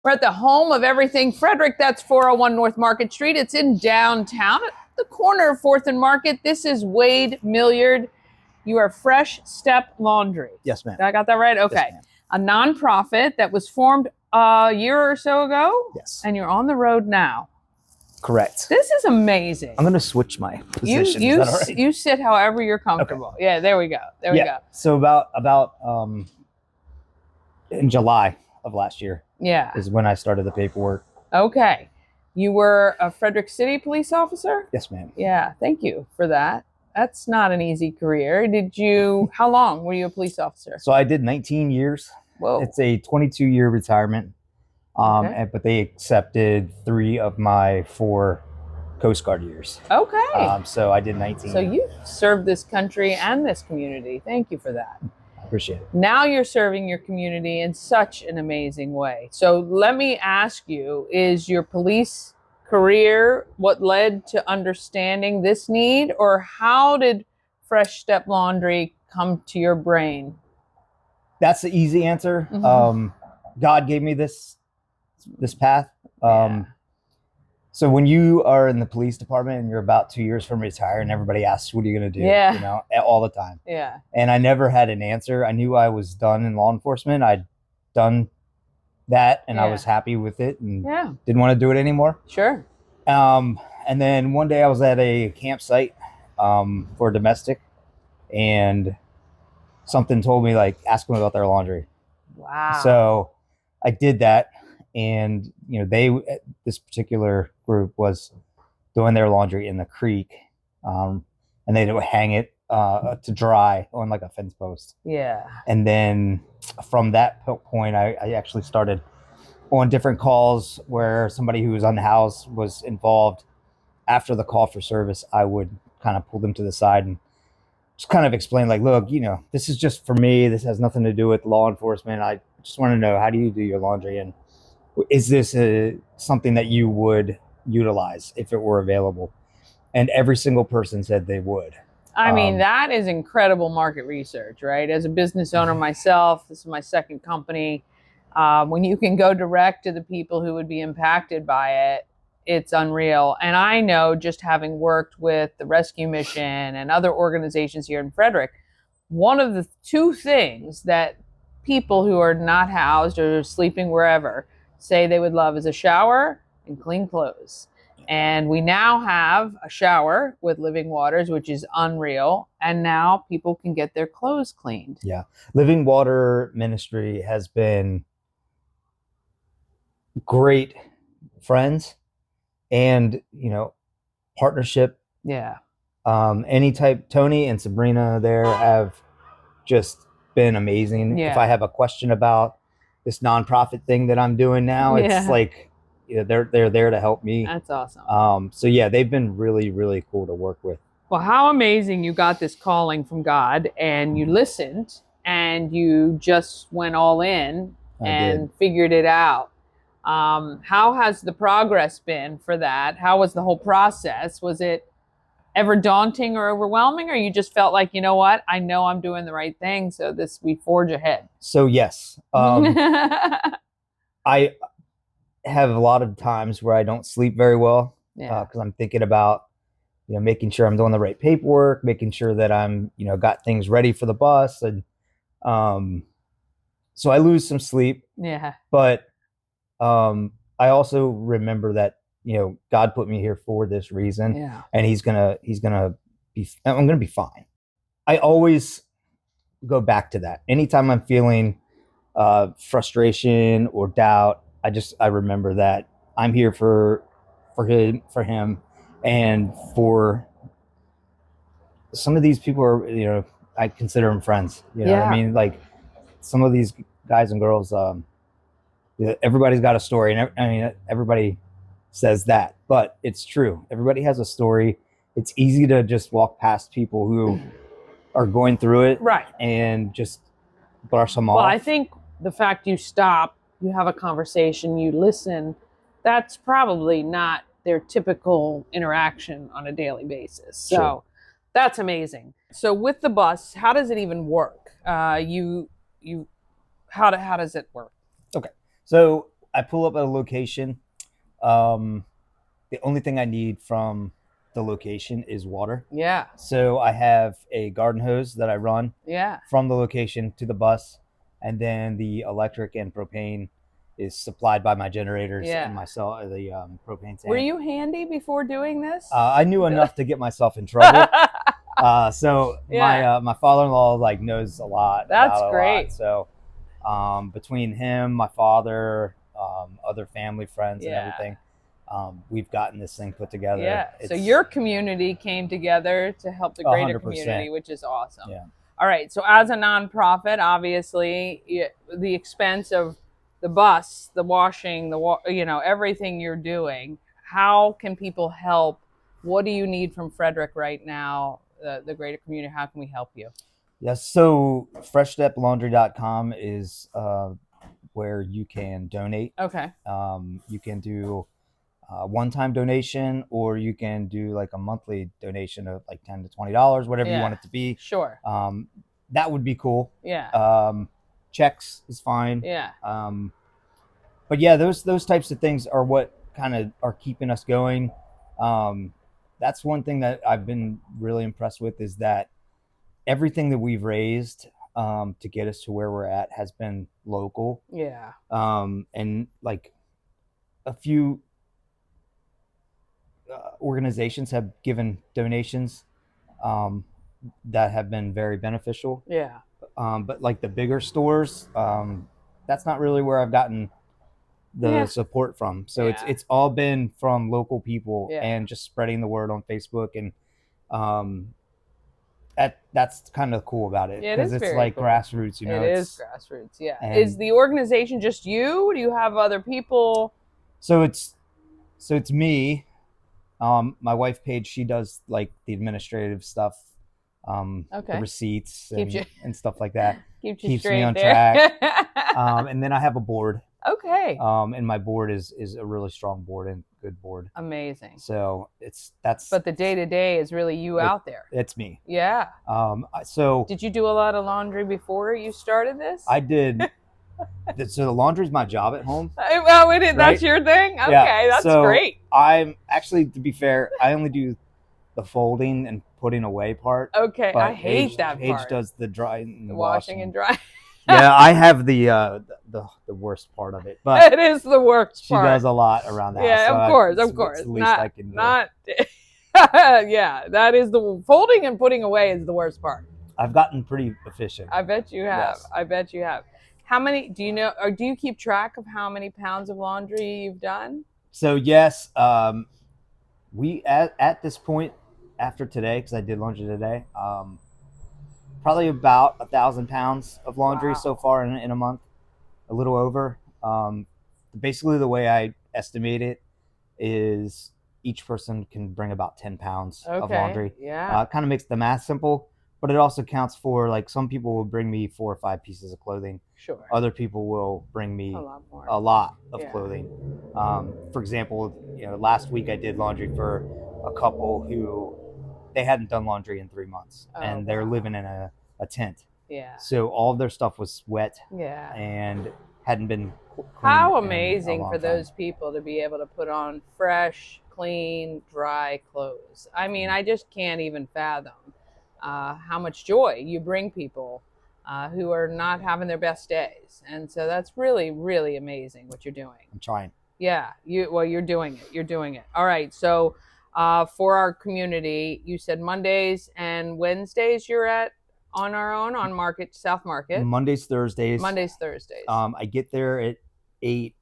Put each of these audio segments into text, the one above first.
We're at the home of everything Frederick. That's 401 North Market Street. It's in downtown at the corner of 4th and Market. This is Wade Milyard. You are Fresh Step Laundry. Yes, ma'am. I got that right? Okay. Yes, a nonprofit that was formed a year or so ago. Yes. And you're on the road now. Correct. This is amazing. I'm going to switch my position. Is that all right? You sit however you're comfortable. Okay. Yeah, there we go. There we go. So about in July of last year is when I started the paperwork. Okay. You were a Frederick City police officer? Yes, ma'am. Yeah, thank you for that. That's not an easy career. How long were you a police officer? So I did 19 years. Whoa. It's a 22-year retirement. But they accepted 3 of my 4 Coast Guard years. Okay. So I did 19. So you served this country and this community. Thank you for that. I appreciate it. Now you're serving your community in such an amazing way. So let me ask you, is your police career what led to understanding this need, or how did Fresh Step Laundry come to your brain? That's the easy answer. Mm-hmm. God gave me this path. So when you are in the police department and you're about 2 years from retire and everybody asks, what are you going to do? Yeah. You know, all the time. Yeah. And I never had an answer. I knew I was done in law enforcement. I'd done that and I was happy with it and didn't want to do it anymore. Sure. And then one day I was at a campsite for domestic, and something told me, like, ask them about their laundry. Wow. So I did that. And, you know, this particular group was doing their laundry in the creek, and they would hang it to dry on like a fence post. Yeah. And then from that point, I actually started on different calls where somebody who was unhoused was involved. After the call for service, I would kind of pull them to the side and just kind of explain, like, look, you know, this is just for me. This has nothing to do with law enforcement. I just want to know, how do you do your laundry? And is this something that you would utilize if it were available? And every single person said they would. I mean, that is incredible market research, right? As a business owner myself, this is my second company. When you can go direct to the people who would be impacted by it, it's unreal. And I know, just having worked with the Rescue Mission and other organizations here in Frederick, one of the 2 things that people who are not housed or sleeping wherever say they would love is a shower and clean clothes. And we now have a shower with Living Waters, which is unreal. And now people can get their clothes cleaned. Yeah. Living Water Ministry has been great friends and, you know, partnership. Yeah. Tony and Sabrina there have just been amazing. Yeah. If I have a question about this nonprofit thing that I'm doing now, it's like, you know, they're there to help me. That's awesome. So yeah, they've been really, really cool to work with. Well, how amazing you got this calling from God, and you listened and you just went all in and figured it out. How has the progress been for that? How was the whole process? Was it ever daunting or overwhelming, or you just felt like, you know what, I know I'm doing the right thing, so we forge ahead? So yes, I have a lot of times where I don't sleep very well because I'm thinking about, you know, making sure I'm doing the right paperwork, making sure that I'm, you know, got things ready for the bus, and so I lose some sleep. Yeah. But I also remember that, you know, God put me here for this reason, and I'm gonna be fine. I always go back to that. Anytime I'm feeling frustration or doubt, I remember that I'm here for him, and for some of these people are, you know, I consider them friends. You know what I mean? Like, some of these guys and girls, everybody's got a story, and I mean, everybody says that, but it's true. Everybody has a story. It's easy to just walk past people who are going through it, right, and just brush them off. Well, I think the fact you stop, you have a conversation, you listen, that's probably not their typical interaction on a daily basis. So that's amazing. So with the bus, how does it even work? How does it work? Okay. So I pull up at a location. Um, the only thing I need from the location is water. Yeah. So I have a garden hose that I run Yeah. from the location to the bus, and then the electric and propane is supplied by my generators Yeah. and the propane tank. Were you handy before doing this? I knew enough to get myself in trouble. So Yeah. my father-in-law like knows a lot. That's about great. A lot. So between him, my father, other family friends, and Yeah. everything, we've gotten this thing put together. Yeah. So It's your community came together to help the greater 100%. community, which is awesome. Yeah. All right. So as a nonprofit, obviously, the expense of the bus, the washing, everything you're doing. How can people help? What do you need from Frederick right now? The greater community. How can we help you? Yes. So freshsteplaundry.com is where you can donate. Okay. You can do one-time donation, or you can do like a monthly donation of like $10 to $20, whatever you want it to be. Sure. That would be cool. Yeah. Checks is fine. Yeah. But yeah, those types of things are what kind of are keeping us going. That's one thing that I've been really impressed with, is that everything that we've raised to get us to where we're at has been local. Yeah. And like a few organizations have given donations that have been very beneficial. Yeah. But like the bigger stores, that's not really where I've gotten the support from. So it's all been from local people and just spreading the word on Facebook, and that's kind of cool about it, because it's like cool. Grassroots, you know. It is grassroots. Yeah. Is the organization just you? Do you have other people? So it's me. My wife Paige, she does like the administrative stuff, the receipts and stuff like that. Keeps me on track. And then I have a board. Okay. And my board is a really strong board and good board. Amazing. So that's. But the day-to-day is really you out there. It's me. Yeah. So. Did you do a lot of laundry before you started this? I did. So the laundry's my job at home. Oh, it is. Right? That's your thing? Okay, yeah. That's great. I'm actually, to be fair, I only do the folding and putting away part. Okay, I hate that part. Paige does the drying, the washing and drying. Yeah, I have the worst part of it, but it is the worst part. She does a lot around the house. Yeah, of course. It's the least I can do. Yeah, that is the folding and putting away is the worst part. I've gotten pretty efficient. I bet you have. Yes. I bet you have. How many do you know, or do you keep track of how many pounds of laundry you've done? So yes, we at this point after today, because I did laundry today, probably about 1,000 pounds of laundry so far in a month, a little over. Basically, the way I estimate it is each person can bring about 10 pounds of laundry. Yeah. Kind of makes the math simple, but it also counts for, like, some people will bring me 4 or 5 pieces of clothing. Sure. Other people will bring me a lot of clothing. For example, last week I did laundry for a couple who they hadn't done laundry in 3 months, and they're living in a tent. Yeah. So all of their stuff was wet. Yeah. And hadn't been cleaned. How amazing for those people to be able to put on fresh, clean, dry clothes. I mean, I just can't even fathom how much joy you bring people who are not having their best days. And so that's really, really amazing what you're doing. I'm trying. Yeah, you're doing it. You're doing it. All right. So for our community, you said Mondays and Wednesdays you're on our own on South Market. Mondays, Thursdays. I get there at 8,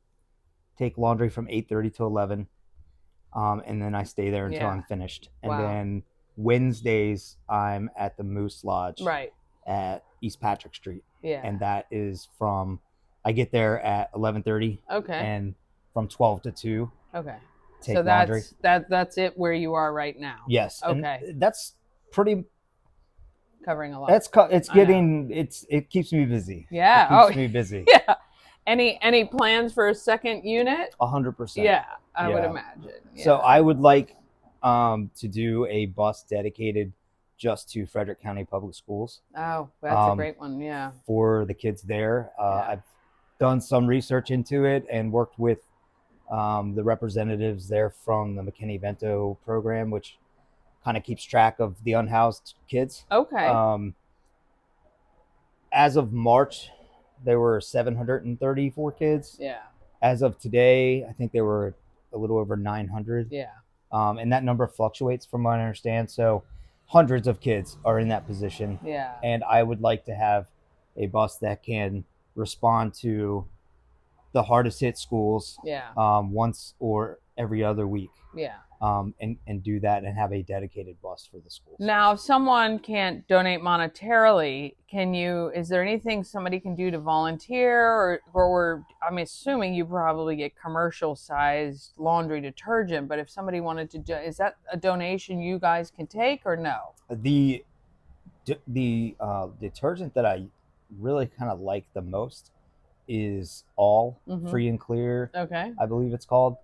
take laundry from 8:30 to 11, and then I stay there until I'm finished. And then Wednesdays I'm at the Moose Lodge at East Patrick Street. Yeah. And that is I get there at 11:30. Okay. And from 12 to 2. Okay. Take laundry. That's it where you are right now. Yes. Okay. And that's pretty covering a lot. It keeps me busy. Yeah. It keeps me busy. Yeah. Any plans for a second unit? 100%. Yeah, I would imagine. Yeah. So I would like to do a bus dedicated just to Frederick County Public Schools. Oh, that's a great one. Yeah. For the kids there. done some research into it and worked with the representatives there from the McKinney-Vento program, which kind of keeps track of the unhoused kids. Okay. As of March, there were 734 kids. Yeah. As of today, I think there were a little over 900. Yeah. And that number fluctuates from what I understand. So hundreds of kids are in that position. Yeah. And I would like to have a bus that can respond to the hardest hit schools Yeah. once or every other week. Yeah. And do that and have a dedicated bus for the schools. Now, if someone can't donate monetarily, is there anything somebody can do to volunteer, or I'm assuming you probably get commercial sized laundry detergent, but if somebody wanted to do, is that a donation you guys can take or no? The detergent that I really kind of like the most is All Free and Clear. Okay. I believe it's called.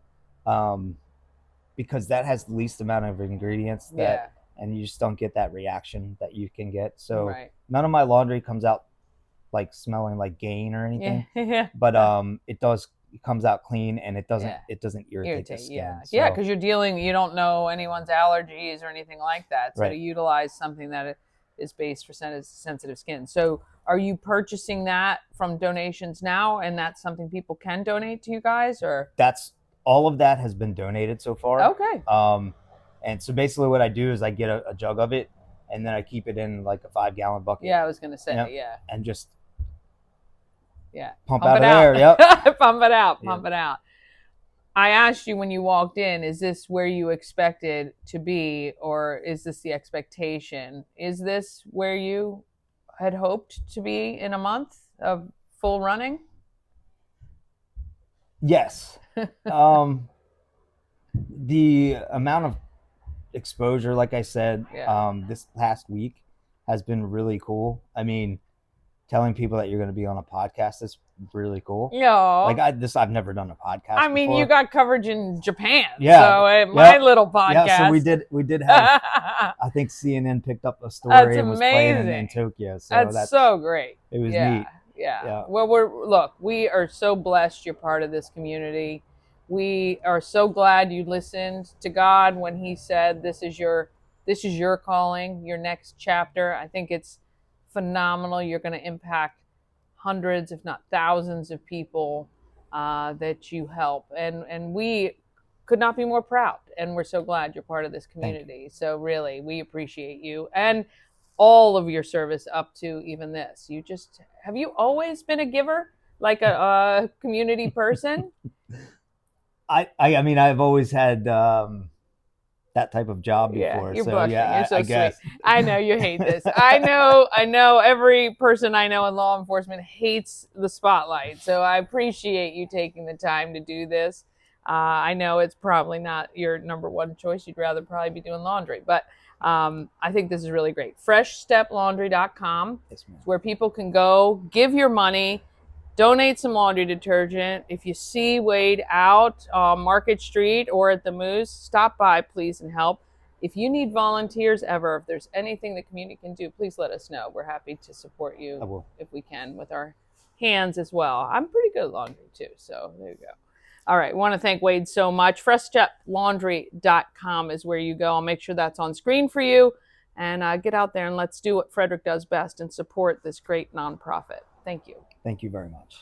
Because that has the least amount of ingredients and you just don't get that reaction that you can get. So none of my laundry comes out like smelling like Gain or anything. Yeah. But it comes out clean, and it doesn't irritate the skin. Yeah. So, yeah, because you don't know anyone's allergies or anything like that. So to utilize something that is based for sensitive skin. So are you purchasing that from donations now, and that's something people can donate to you guys, or? All of that has been donated so far. Okay. And so basically what I do is I get a jug of it, and then I keep it in like a 5-gallon bucket. Yeah, I was going to say, yeah. And just pump out it of out. there. Yep. Pump it out. I asked you when you walked in, is this where you expected to be, or is this the expectation? Is this where you had hoped to be in a month of full running? Yes. The amount of exposure, like I said, this past week has been really cool. I mean, telling people that you're going to be on a podcast is really cool. Yeah. Like I've never done a podcast. I mean, before. You got coverage in Japan. Yeah. So my little podcast. Yeah. So we did have. I think CNN picked up a story and was playing in Tokyo. So that's so great. It was neat. Yeah. Well, we are so blessed you're part of this community. We are so glad you listened to God when He said, this is your calling, your next chapter. I think it's phenomenal. You're going to impact hundreds, if not thousands of people that you help. And we could not be more proud. And we're so glad you're part of this community. So really, we appreciate you. And all of your service up to even this. Have you always been a giver, like a community person? I mean, I've always had that type of job before. You're so blushing. yeah, You're so I guess. sweet. I know you hate this. I know every person I know in law enforcement hates the spotlight. So I appreciate you taking the time to do this. I know it's probably not your number one choice. You'd rather probably be doing laundry, but I think this is really great. FreshStepLaundry.com. Yes, ma'am. Where people can go, give your money, donate some laundry detergent. If you see Wade out on Market Street or at the Moose, stop by, please, and help. If you need volunteers ever, if there's anything the community can do, please let us know. We're happy to support you if we can with our hands as well. I'm pretty good at laundry too, so there you go. All right, I want to thank Wade so much. FreshStepLaundry.com is where you go. I'll make sure that's on screen for you. And get out there and let's do what Frederick does best and support this great nonprofit. Thank you. Thank you very much.